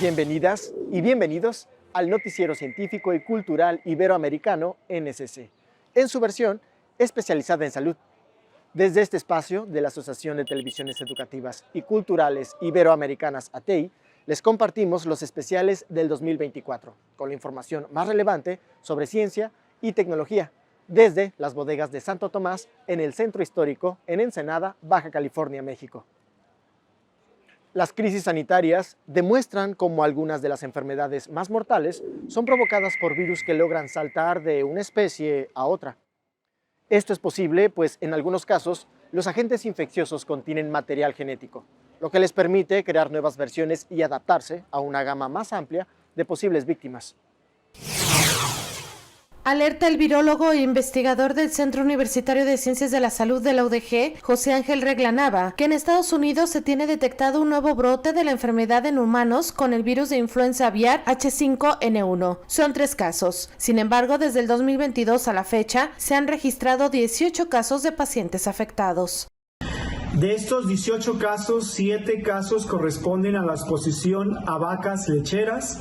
Bienvenidas y bienvenidos al Noticiero Científico y Cultural Iberoamericano NSC, en su versión especializada en salud. Desde este espacio de la Asociación de Televisiones Educativas y Culturales Iberoamericanas ATEI, les compartimos los especiales del 2024, con la información más relevante sobre ciencia y tecnología, desde las bodegas de Santo Tomás en el Centro Histórico en Ensenada, Baja California, México. Las crisis sanitarias demuestran cómo algunas de las enfermedades más mortales son provocadas por virus que logran saltar de una especie a otra. Esto es posible, pues en algunos casos los agentes infecciosos contienen material genético, lo que les permite crear nuevas versiones y adaptarse a una gama más amplia de posibles víctimas. Alerta el virólogo e investigador del Centro Universitario de Ciencias de la Salud de la UDG, José Ángel Reglanava, que en Estados Unidos se tiene detectado un nuevo brote de la enfermedad en humanos con el virus de influenza aviar H5N1. Son 3 casos. Sin embargo, desde el 2022 a la fecha, se han registrado 18 casos de pacientes afectados. De estos 18 casos, 7 casos corresponden a la exposición a vacas lecheras,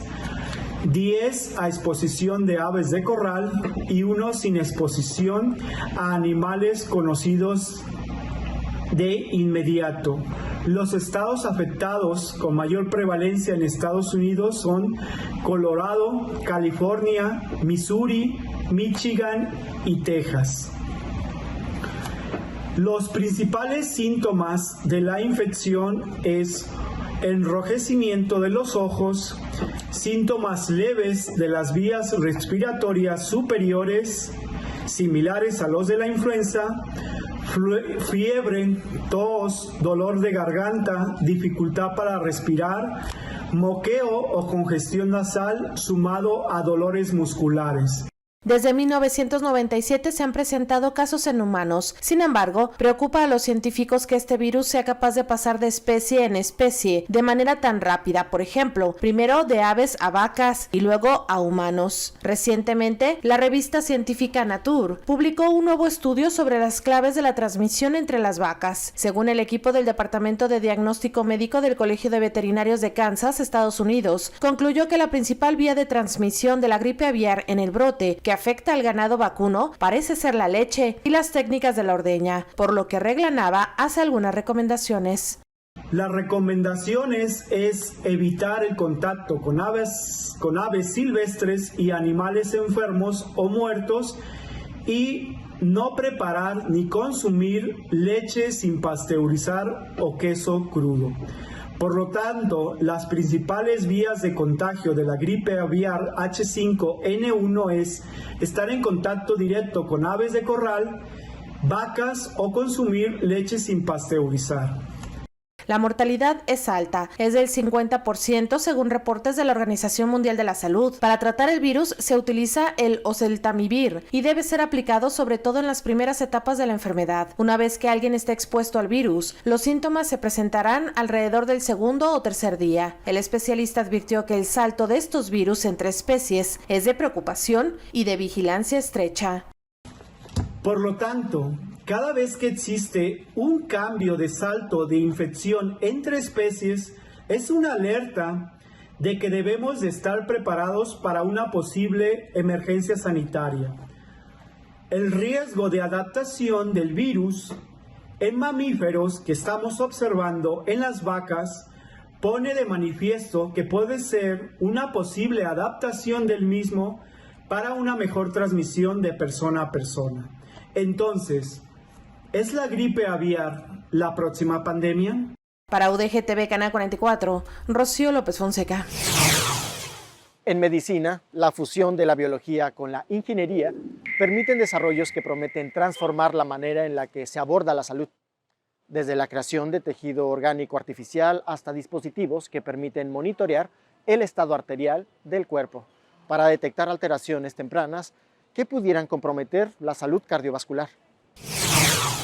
10 a exposición de aves de corral y 1 sin exposición a animales conocidos de inmediato. Los estados afectados con mayor prevalencia en Estados Unidos son Colorado, California, Missouri, Michigan y Texas. Los principales síntomas de la infección es enrojecimiento de los ojos, síntomas leves de las vías respiratorias superiores, similares a los de la influenza, fiebre, tos, dolor de garganta, dificultad para respirar, moqueo o congestión nasal sumado a dolores musculares. Desde 1997 se han presentado casos en humanos. Sin embargo, preocupa a los científicos que este virus sea capaz de pasar de especie en especie de manera tan rápida. Por ejemplo, primero de aves a vacas y luego a humanos. Recientemente, la revista científica Nature publicó un nuevo estudio sobre las claves de la transmisión entre las vacas. Según el equipo del Departamento de Diagnóstico Médico del Colegio de Veterinarios de Kansas, Estados Unidos, concluyó que la principal vía de transmisión de la gripe aviar en el brote que afecta al ganado vacuno parece ser la leche y las técnicas de la ordeña, por lo que Reglanava hace algunas recomendaciones. Las recomendaciones es evitar el contacto con aves silvestres y animales enfermos o muertos y no preparar ni consumir leche sin pasteurizar o queso crudo. Por lo tanto, las principales vías de contagio de la gripe aviar H5N1 es estar en contacto directo con aves de corral, vacas o consumir leche sin pasteurizar. La mortalidad es alta, es del 50% según reportes de la Organización Mundial de la Salud. Para tratar el virus se utiliza el oseltamivir y debe ser aplicado sobre todo en las primeras etapas de la enfermedad. Una vez que alguien esté expuesto al virus, los síntomas se presentarán alrededor del segundo o tercer día. El especialista advirtió que el salto de estos virus entre especies es de preocupación y de vigilancia estrecha. Por lo tanto, cada vez que existe un cambio de salto de infección entre especies, es una alerta de que debemos de estar preparados para una posible emergencia sanitaria. El riesgo de adaptación del virus en mamíferos que estamos observando en las vacas pone de manifiesto que puede ser una posible adaptación del mismo para una mejor transmisión de persona a persona. Entonces, ¿es la gripe aviar la próxima pandemia? Para UDG TV Canal 44, Rocío López Fonseca. En medicina, la fusión de la biología con la ingeniería permiten desarrollos que prometen transformar la manera en la que se aborda la salud, desde la creación de tejido orgánico artificial hasta dispositivos que permiten monitorear el estado arterial del cuerpo para detectar alteraciones tempranas que pudieran comprometer la salud cardiovascular.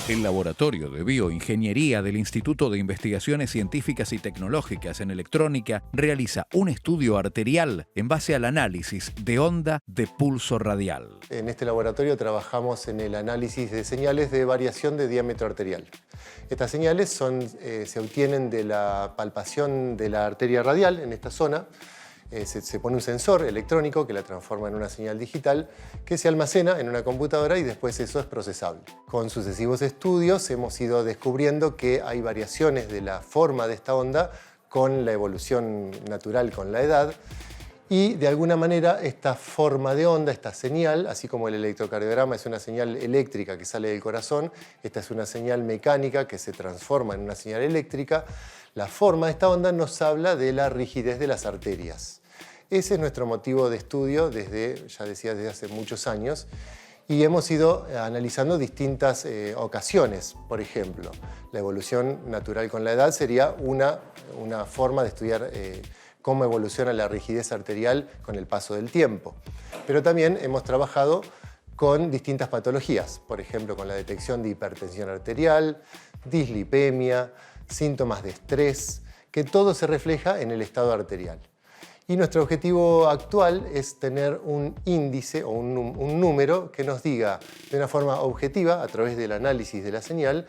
El Laboratorio de Bioingeniería del Instituto de Investigaciones Científicas y Tecnológicas en Electrónica realiza un estudio arterial en base al análisis de onda de pulso radial. En este laboratorio trabajamos en el análisis de señales de variación de diámetro arterial. Estas señales se obtienen de la palpación de la arteria radial en esta zona. Se pone un sensor electrónico que la transforma en una señal digital que se almacena en una computadora y después eso es procesable. Con sucesivos estudios hemos ido descubriendo que hay variaciones de la forma de esta onda con la evolución natural con la edad y de alguna manera esta forma de onda, esta señal, así como el electrocardiograma es una señal eléctrica que sale del corazón, esta es una señal mecánica que se transforma en una señal eléctrica. La forma de esta onda nos habla de la rigidez de las arterias. Ese es nuestro motivo de estudio desde hace muchos años y hemos ido analizando distintas ocasiones. Por ejemplo, la evolución natural con la edad sería una forma de estudiar cómo evoluciona la rigidez arterial con el paso del tiempo. Pero también hemos trabajado con distintas patologías, por ejemplo, con la detección de hipertensión arterial, dislipemia, síntomas de estrés, que todo se refleja en el estado arterial. Y nuestro objetivo actual es tener un índice o un número que nos diga de una forma objetiva, a través del análisis de la señal,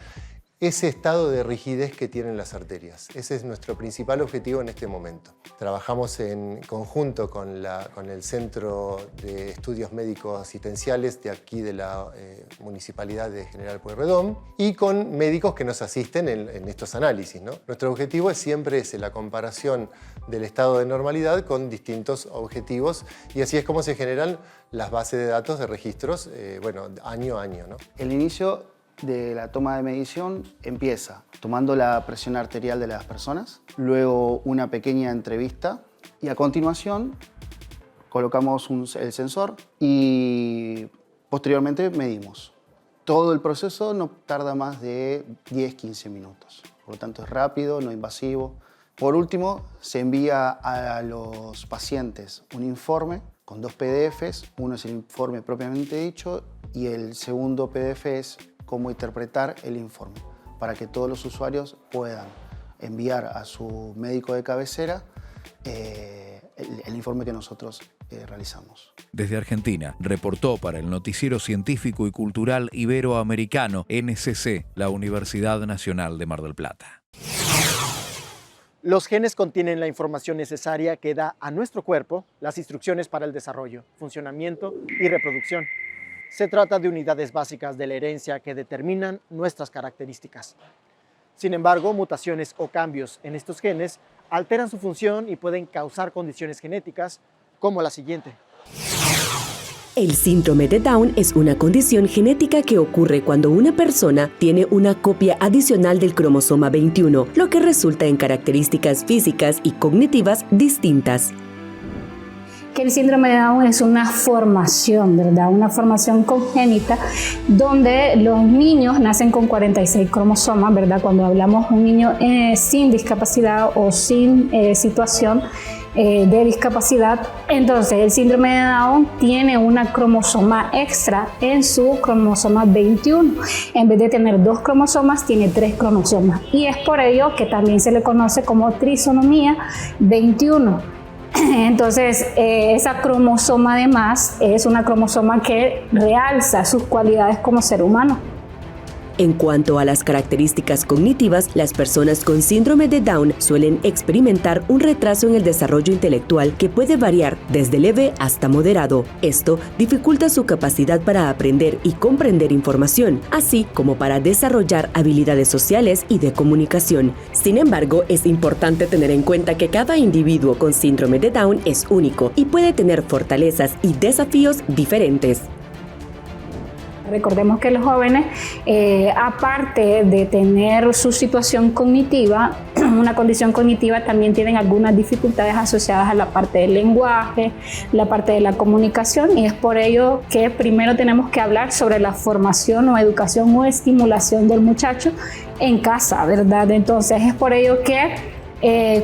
ese estado de rigidez que tienen las arterias. Ese es nuestro principal objetivo en este momento. Trabajamos en conjunto con el Centro de Estudios Médicos Asistenciales de aquí de la Municipalidad de General Pueyrredón y con médicos que nos asisten en estos análisis, ¿no? Nuestro objetivo es siempre la comparación del estado de normalidad con distintos objetivos y así es como se generan las bases de datos de registros, año a año, ¿no? El inicio de la toma de medición empieza tomando la presión arterial de las personas, luego una pequeña entrevista y a continuación colocamos el sensor y posteriormente medimos. Todo el proceso no tarda más de 10-15 minutos, por lo tanto es rápido, no invasivo. Por último, se envía a los pacientes un informe con 2 PDFs, uno es el informe propiamente dicho y el segundo PDF es cómo interpretar el informe, para que todos los usuarios puedan enviar a su médico de cabecera el informe que nosotros realizamos. Desde Argentina, reportó para el Noticiero Científico y Cultural Iberoamericano, NCC, la Universidad Nacional de Mar del Plata. Los genes contienen la información necesaria que da a nuestro cuerpo las instrucciones para el desarrollo, funcionamiento y reproducción. Se trata de unidades básicas de la herencia que determinan nuestras características. Sin embargo, mutaciones o cambios en estos genes alteran su función y pueden causar condiciones genéticas como la siguiente. El síndrome de Down es una condición genética que ocurre cuando una persona tiene una copia adicional del cromosoma 21, lo que resulta en características físicas y cognitivas distintas. Que el síndrome de Down es una formación, ¿verdad? Una formación congénita donde los niños nacen con 46 cromosomas, ¿verdad? Cuando hablamos de un niño sin discapacidad o sin situación de discapacidad, entonces el síndrome de Down tiene una cromosoma extra en su cromosoma 21. En vez de tener 2 cromosomas, tiene 3 cromosomas. Y es por ello que también se le conoce como trisonomía 21. Entonces, esa cromosoma además es una cromosoma que realza sus cualidades como ser humano. En cuanto a las características cognitivas, las personas con síndrome de Down suelen experimentar un retraso en el desarrollo intelectual que puede variar desde leve hasta moderado. Esto dificulta su capacidad para aprender y comprender información, así como para desarrollar habilidades sociales y de comunicación. Sin embargo, es importante tener en cuenta que cada individuo con síndrome de Down es único y puede tener fortalezas y desafíos diferentes. Recordemos que los jóvenes, aparte de tener su situación cognitiva, una condición cognitiva, también tienen algunas dificultades asociadas a la parte del lenguaje, la parte de la comunicación, y es por ello que primero tenemos que hablar sobre la formación o educación o estimulación del muchacho en casa, ¿verdad? Entonces es por ello que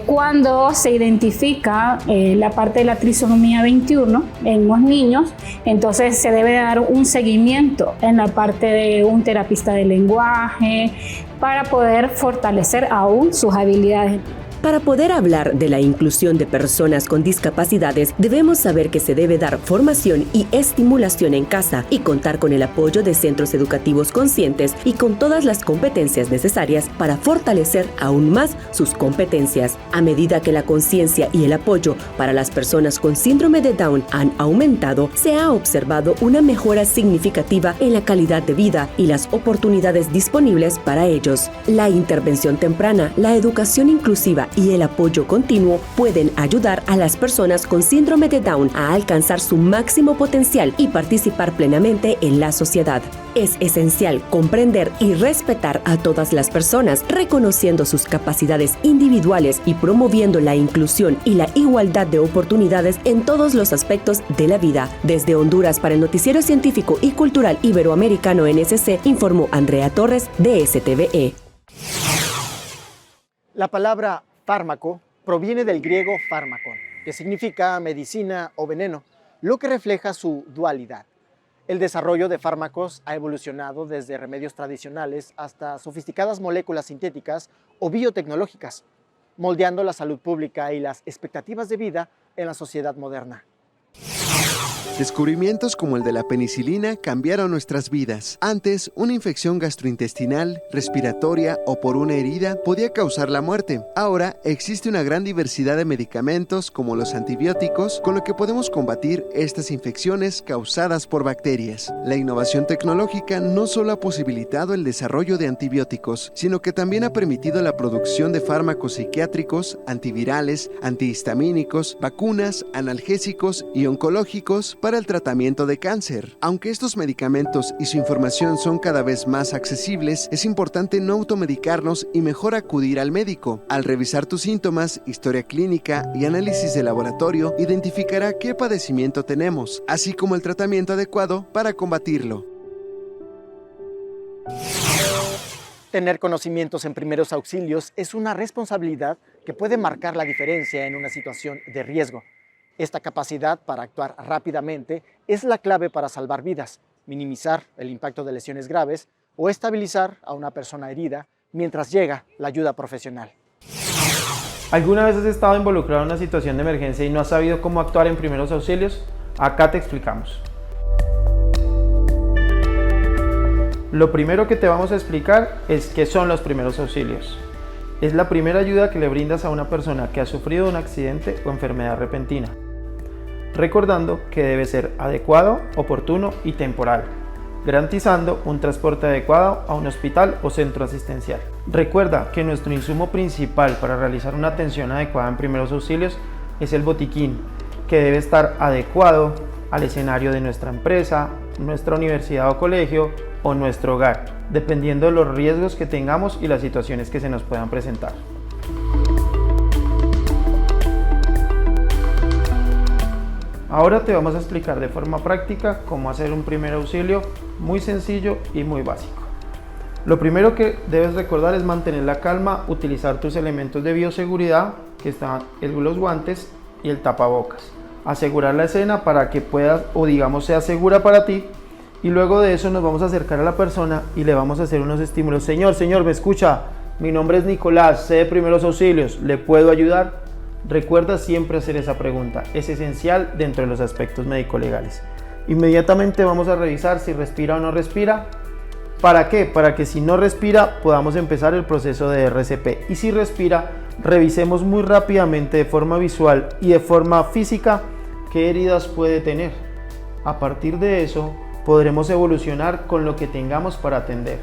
Cuando se identifica la parte de la trisomía 21 en los niños, entonces se debe dar un seguimiento en la parte de un terapista de lenguaje para poder fortalecer aún sus habilidades. Para poder hablar de la inclusión de personas con discapacidades, debemos saber que se debe dar formación y estimulación en casa y contar con el apoyo de centros educativos conscientes y con todas las competencias necesarias para fortalecer aún más sus competencias. A medida que la conciencia y el apoyo para las personas con síndrome de Down han aumentado, se ha observado una mejora significativa en la calidad de vida y las oportunidades disponibles para ellos. La intervención temprana, la educación inclusiva y el apoyo continuo pueden ayudar a las personas con síndrome de Down a alcanzar su máximo potencial y participar plenamente en la sociedad. Es esencial comprender y respetar a todas las personas, reconociendo sus capacidades individuales y promoviendo la inclusión y la igualdad de oportunidades en todos los aspectos de la vida. Desde Honduras para el Noticiero Científico y Cultural Iberoamericano NSC, informó Andrea Torres de STVE. La palabra fármaco proviene del griego fármakon, que significa medicina o veneno, lo que refleja su dualidad. El desarrollo de fármacos ha evolucionado desde remedios tradicionales hasta sofisticadas moléculas sintéticas o biotecnológicas, moldeando la salud pública y las expectativas de vida en la sociedad moderna. Descubrimientos como el de la penicilina cambiaron nuestras vidas. Antes, una infección gastrointestinal, respiratoria o por una herida podía causar la muerte. Ahora, existe una gran diversidad de medicamentos como los antibióticos, con lo que podemos combatir estas infecciones causadas por bacterias. La innovación tecnológica no solo ha posibilitado el desarrollo de antibióticos, sino que también ha permitido la producción de fármacos psiquiátricos, antivirales, antihistamínicos, vacunas, analgésicos y oncológicos para el tratamiento de cáncer. Aunque estos medicamentos y su información son cada vez más accesibles, es importante no automedicarnos y mejor acudir al médico. Al revisar tus síntomas, historia clínica y análisis de laboratorio, identificará qué padecimiento tenemos, así como el tratamiento adecuado para combatirlo. Tener conocimientos en primeros auxilios es una responsabilidad que puede marcar la diferencia en una situación de riesgo. Esta capacidad para actuar rápidamente es la clave para salvar vidas, minimizar el impacto de lesiones graves o estabilizar a una persona herida mientras llega la ayuda profesional. ¿Alguna vez has estado involucrado en una situación de emergencia y no has sabido cómo actuar en primeros auxilios? Acá te explicamos. Lo primero que te vamos a explicar es qué son los primeros auxilios. Es la primera ayuda que le brindas a una persona que ha sufrido un accidente o enfermedad repentina, recordando que debe ser adecuado, oportuno y temporal, garantizando un transporte adecuado a un hospital o centro asistencial. Recuerda que nuestro insumo principal para realizar una atención adecuada en primeros auxilios es el botiquín, que debe estar adecuado al escenario de nuestra empresa, nuestra universidad o colegio o nuestro hogar, dependiendo de los riesgos que tengamos y las situaciones que se nos puedan presentar. Ahora te vamos a explicar de forma práctica cómo hacer un primer auxilio muy sencillo y muy básico. Lo primero que debes recordar es mantener la calma, utilizar tus elementos de bioseguridad, que están los guantes y el tapabocas. Asegurar la escena para que puedas o digamos sea segura para ti, y luego de eso nos vamos a acercar a la persona y le vamos a hacer unos estímulos. Señor, ¿me escucha? Mi nombre es Nicolás, sé de primeros auxilios, ¿le puedo ayudar? Recuerda siempre hacer esa pregunta, es esencial dentro de los aspectos médico-legales. Inmediatamente vamos a revisar si respira o no respira. ¿Para qué? Para que si no respira podamos empezar el proceso de RCP, y si respira, revisemos muy rápidamente de forma visual y de forma física qué heridas puede tener. A partir de eso podremos evolucionar con lo que tengamos para atender.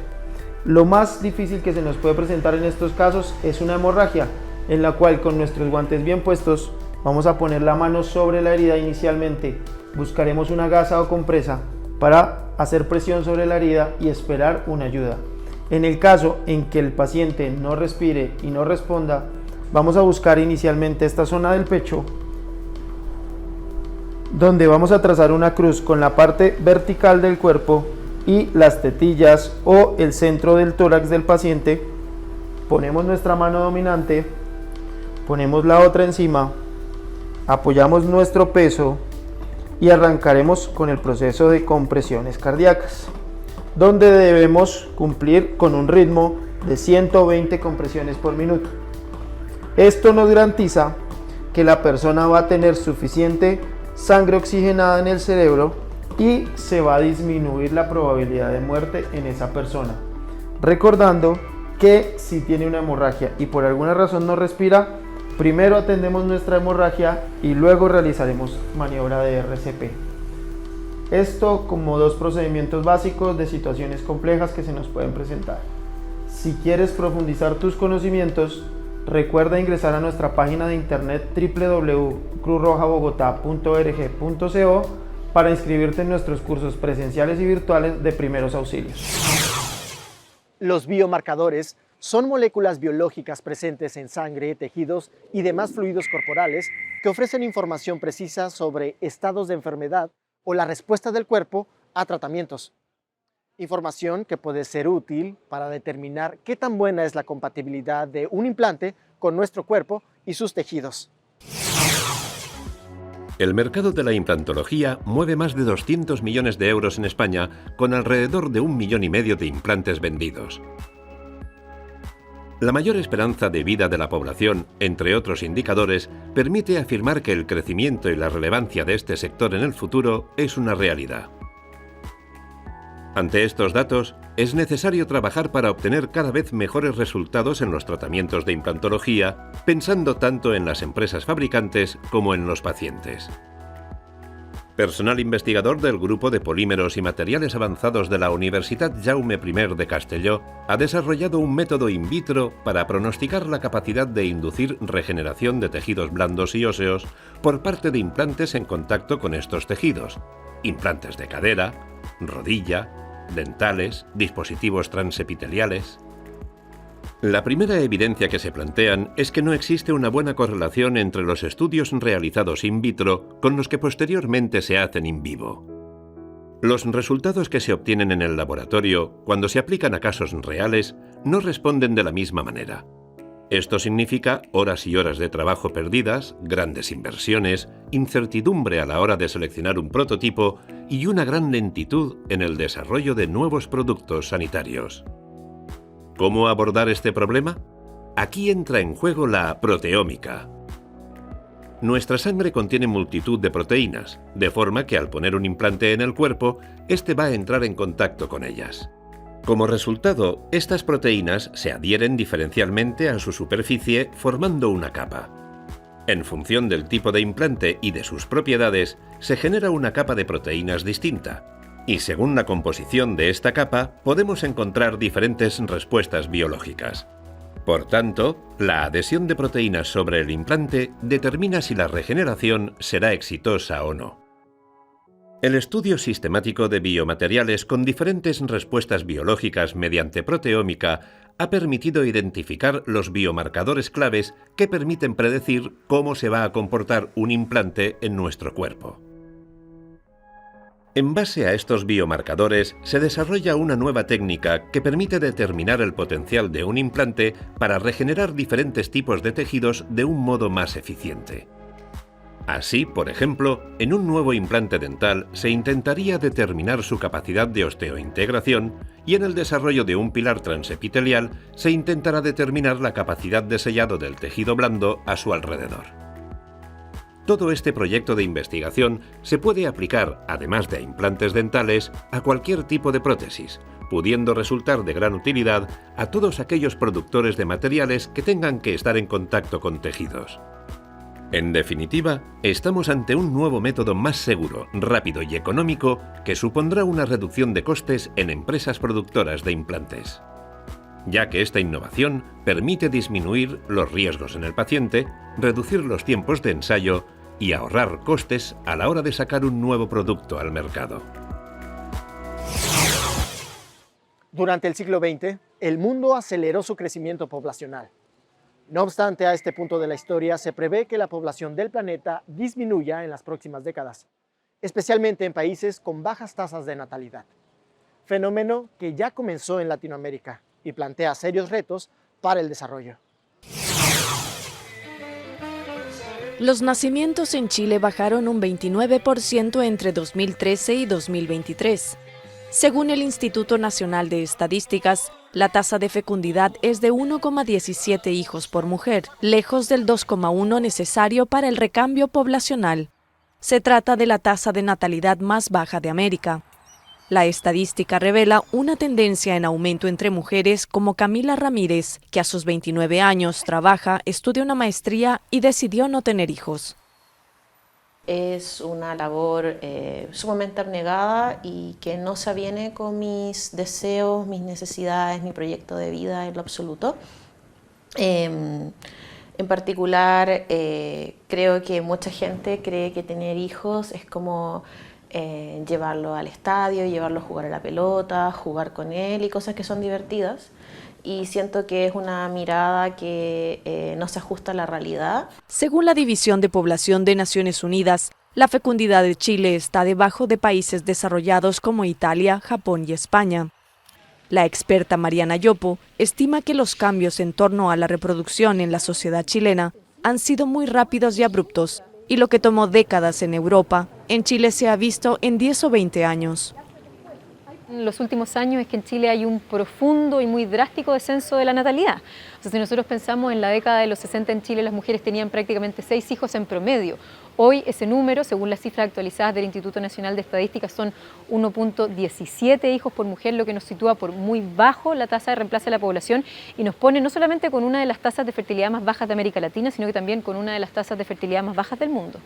Lo más difícil que se nos puede presentar en estos casos es una hemorragia, en la cual con nuestros guantes bien puestos vamos a poner la mano sobre la herida inicialmente, buscaremos una gasa o compresa para hacer presión sobre la herida y esperar una ayuda. En el caso en que el paciente no respire y no responda, vamos a buscar inicialmente esta zona del pecho, donde vamos a trazar una cruz con la parte vertical del cuerpo y las tetillas o el centro del tórax del paciente. Ponemos nuestra mano dominante, Ponemos la otra encima, apoyamos nuestro peso y arrancaremos con el proceso de compresiones cardíacas, donde debemos cumplir con un ritmo de 120 compresiones por minuto. Esto nos garantiza que la persona va a tener suficiente sangre oxigenada en el cerebro y se va a disminuir la probabilidad de muerte en esa persona. Recordando que si tiene una hemorragia y por alguna razón no respira, primero atendemos nuestra hemorragia y luego realizaremos maniobra de RCP. Esto como dos procedimientos básicos de situaciones complejas que se nos pueden presentar. Si quieres profundizar tus conocimientos, recuerda ingresar a nuestra página de internet www.cruzrojabogotá.org.co para inscribirte en nuestros cursos presenciales y virtuales de primeros auxilios. Los biomarcadores son moléculas biológicas presentes en sangre, tejidos y demás fluidos corporales que ofrecen información precisa sobre estados de enfermedad o la respuesta del cuerpo a tratamientos. Información que puede ser útil para determinar qué tan buena es la compatibilidad de un implante con nuestro cuerpo y sus tejidos. El mercado de la implantología mueve más de 200 millones de euros en España, con alrededor de 1,5 millones de implantes vendidos. La mayor esperanza de vida de la población, entre otros indicadores, permite afirmar que el crecimiento y la relevancia de este sector en el futuro es una realidad. Ante estos datos, es necesario trabajar para obtener cada vez mejores resultados en los tratamientos de implantología, pensando tanto en las empresas fabricantes como en los pacientes. Personal investigador del Grupo de Polímeros y Materiales Avanzados de la Universitat Jaume I de Castelló ha desarrollado un método in vitro para pronosticar la capacidad de inducir regeneración de tejidos blandos y óseos por parte de implantes en contacto con estos tejidos, implantes de cadera, rodilla, dentales, dispositivos transepiteliales. La primera evidencia que se plantean es que no existe una buena correlación entre los estudios realizados in vitro con los que posteriormente se hacen in vivo. Los resultados que se obtienen en el laboratorio, cuando se aplican a casos reales, no responden de la misma manera. Esto significa horas y horas de trabajo perdidas, grandes inversiones, incertidumbre a la hora de seleccionar un prototipo y una gran lentitud en el desarrollo de nuevos productos sanitarios. ¿Cómo abordar este problema? Aquí entra en juego la proteómica. Nuestra sangre contiene multitud de proteínas, de forma que al poner un implante en el cuerpo, este va a entrar en contacto con ellas. Como resultado, estas proteínas se adhieren diferencialmente a su superficie formando una capa. En función del tipo de implante y de sus propiedades, se genera una capa de proteínas distinta. Y según la composición de esta capa, podemos encontrar diferentes respuestas biológicas. Por tanto, la adhesión de proteínas sobre el implante determina si la regeneración será exitosa o no. El estudio sistemático de biomateriales con diferentes respuestas biológicas mediante proteómica ha permitido identificar los biomarcadores claves que permiten predecir cómo se va a comportar un implante en nuestro cuerpo. En base a estos biomarcadores se desarrolla una nueva técnica que permite determinar el potencial de un implante para regenerar diferentes tipos de tejidos de un modo más eficiente. Así, por ejemplo, en un nuevo implante dental se intentaría determinar su capacidad de osteointegración y en el desarrollo de un pilar transepitelial se intentará determinar la capacidad de sellado del tejido blando a su alrededor. Todo este proyecto de investigación se puede aplicar, además de a implantes dentales, a cualquier tipo de prótesis, pudiendo resultar de gran utilidad a todos aquellos productores de materiales que tengan que estar en contacto con tejidos. En definitiva, estamos ante un nuevo método más seguro, rápido y económico que supondrá una reducción de costes en empresas productoras de implantes, ya que esta innovación permite disminuir los riesgos en el paciente, reducir los tiempos de ensayo y ahorrar costes a la hora de sacar un nuevo producto al mercado. Durante el siglo XX, el mundo aceleró su crecimiento poblacional. No obstante, a este punto de la historia se prevé que la población del planeta disminuya en las próximas décadas, especialmente en países con bajas tasas de natalidad, fenómeno que ya comenzó en Latinoamérica y plantea serios retos para el desarrollo. Los nacimientos en Chile bajaron un 29% entre 2013 y 2023. Según el Instituto Nacional de Estadísticas, la tasa de fecundidad es de 1,17 hijos por mujer, lejos del 2,1 necesario para el recambio poblacional. Se trata de la tasa de natalidad más baja de América. La estadística revela una tendencia en aumento entre mujeres como Camila Ramírez, que a sus 29 años trabaja, estudia una maestría y decidió no tener hijos. Es una labor sumamente abnegada y que no se aviene con mis deseos, mis necesidades, mi proyecto de vida en lo absoluto. En particular, creo que mucha gente cree que tener hijos es como llevarlo al estadio, llevarlo a jugar a la pelota, jugar con él y cosas que son divertidas. Y siento que es una mirada que no se ajusta a la realidad. Según la División de Población de Naciones Unidas, la fecundidad de Chile está debajo de países desarrollados como Italia, Japón y España. La experta Mariana Yopo estima que los cambios en torno a la reproducción en la sociedad chilena han sido muy rápidos y abruptos, y lo que tomó décadas en Europa, en Chile se ha visto en 10 o 20 años. En los últimos años es que en Chile hay un profundo y muy drástico descenso de la natalidad. O sea, si nosotros pensamos en la década de los 60 en Chile, las mujeres tenían prácticamente 6 hijos en promedio. Hoy ese número, según las cifras actualizadas del Instituto Nacional de Estadística, son 1,17 hijos por mujer, lo que nos sitúa por muy bajo la tasa de reemplazo de la población y nos pone no solamente con una de las tasas de fertilidad más bajas de América Latina, sino que también con una de las tasas de fertilidad más bajas del mundo.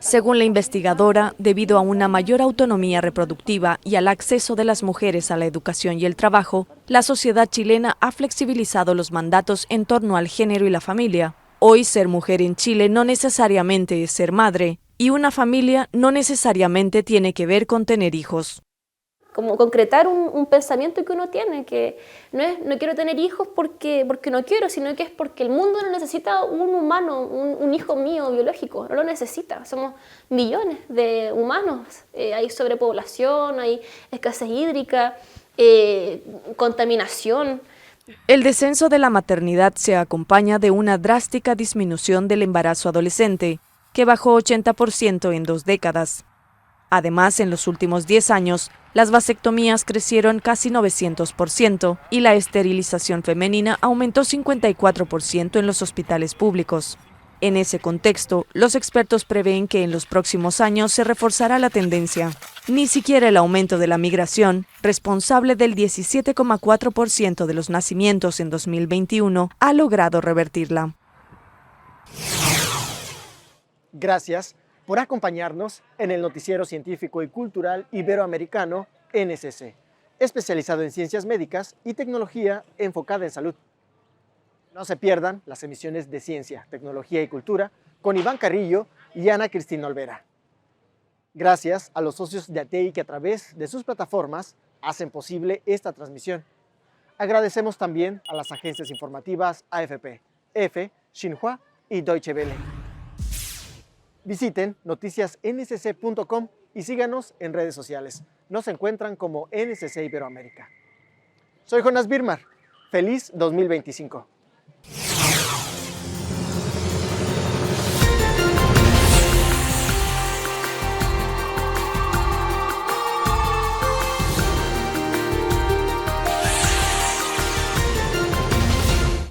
Según la investigadora, debido a una mayor autonomía reproductiva y al acceso de las mujeres a la educación y el trabajo, la sociedad chilena ha flexibilizado los mandatos en torno al género y la familia. Hoy ser mujer en Chile no necesariamente es ser madre, y una familia no necesariamente tiene que ver con tener hijos. Como concretar un pensamiento que uno tiene, que no es no quiero tener hijos porque no quiero, sino que es porque el mundo no necesita un humano, un hijo mío biológico, no lo necesita. Somos millones de humanos, hay sobrepoblación, hay escasez hídrica, contaminación. El descenso de la maternidad se acompaña de una drástica disminución del embarazo adolescente, que bajó 80% en 2 décadas. Además, en los últimos 10 años, las vasectomías crecieron casi 900% y la esterilización femenina aumentó 54% en los hospitales públicos. En ese contexto, los expertos prevén que en los próximos años se reforzará la tendencia. Ni siquiera el aumento de la migración, responsable del 17,4% de los nacimientos en 2021, ha logrado revertirla. Gracias por acompañarnos en el Noticiero Científico y Cultural Iberoamericano NSC, especializado en ciencias médicas y tecnología enfocada en salud. No se pierdan las emisiones de Ciencia, Tecnología y Cultura con Iván Carrillo y Ana Cristina Olvera. Gracias a los socios de ATEI que a través de sus plataformas hacen posible esta transmisión. Agradecemos también a las agencias informativas AFP, EFE, Xinhua y Deutsche Welle. Visiten noticiasnsc.com y síganos en redes sociales. Nos encuentran como NSC Iberoamérica. Soy Jonas Birmar. ¡Feliz 2025!